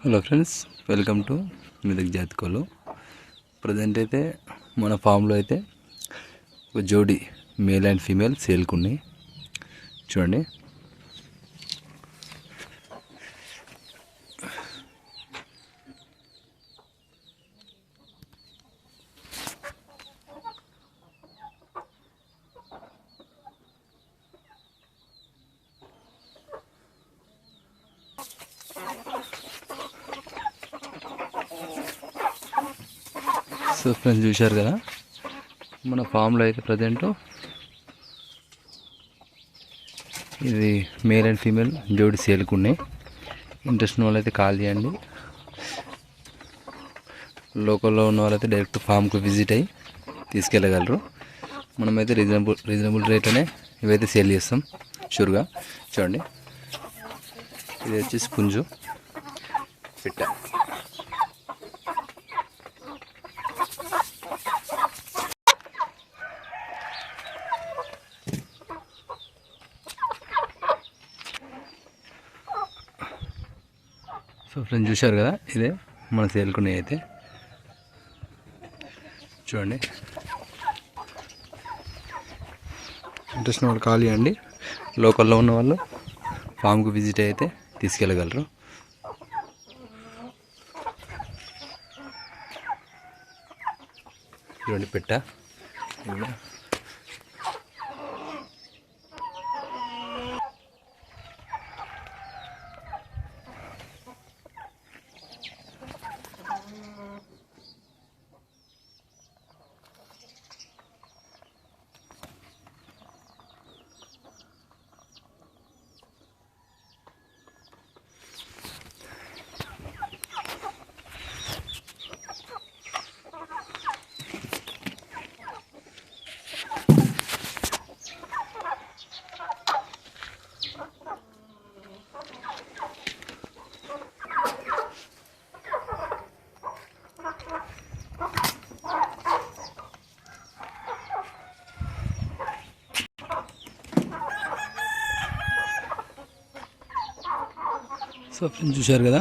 Hello friends, welcome to Medak జాతికోలు. Present అయితే మన ఫామ్లో అయితే ఒక జోడి మేల్ అండ్ ఫీమేల్ సేల్కున్నాయి. చూడండి, సో ఫ్రెండ్స్ చూశారు కదా, మన ఫామ్లో అయితే ప్రజెంట్ ఇది మేల్ అండ్ ఫీమేల్ జోడి సేల్కున్నాయి. ఇంట్రెస్ట్ ఉన్న వాళ్ళైతే కాల్ చేయండి. లోకల్లో ఉన్న వాళ్ళైతే డైరెక్ట్ ఫామ్కి విజిట్ అయ్యి తీసుకెళ్ళగలరు. మనమైతే రీజనబుల్ రేట్లోనే ఇవైతే సేల్ చేస్తాం షూర్గా. చూడండి, ఇది వచ్చేసి పుంజు పిట్ట. సో ఫ్రెండ్స్ చూశారు కదా, ఇదే మన సేల్కున్నాయి అయితే. చూడండి, ఇంట్రెస్ట్ ఉన్న వాళ్ళు కాల్ చేయండి. లోకల్లో ఉన్న వాళ్ళు ఫామ్కి విజిట్ అయితే తీసుకెళ్ళగలరు. చూడండి పెట్ట. సో ఫ్రెండ్స్ చూశారు కదా,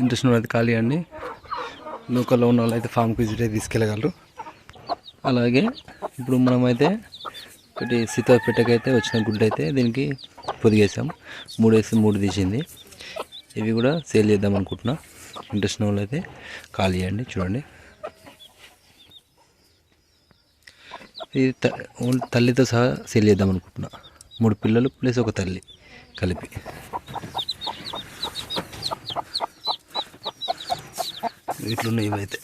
ఇంట్రెస్ట్ ఉన్న వాళ్ళైతే ఖాళీ అండి. లోకల్లో ఉన్న వాళ్ళు అయితే ఫామ్కి విజిట్ అయితే తీసుకెళ్ళగలరు. అలాగే ఇప్పుడు మనమైతే ఒకటి సీతాపేటకైతే వచ్చిన గుడ్డు అయితే దీనికి పొదిగేసాం. 3 వేసి 3 తీసింది. ఇవి కూడా సేల్ చేద్దాం అనుకుంటున్నా. ఇంట్రెస్ట్ ఉన్న వాళ్ళు అయితే కాల్ చేయండి. చూడండి, ఇది తల్లితో సహా సేల్ చేద్దాం అనుకుంటున్నా. 3 పిల్లలు ప్లస్ ఒక తల్లి కలిపి. ఇట్లున్నాయి ఇవైతే.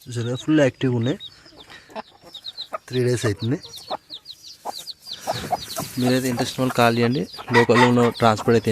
చూసారా, ఫుల్ యాక్టివ్గా ఉన్నాయి. 3 డేస్ అవుతుంది. మీరైతే ఇంట్రెస్ట్ వాళ్ళు కాల్ చేయండి. లోకల్లో ఉన్న ట్రాన్స్పోర్ట్ అయితే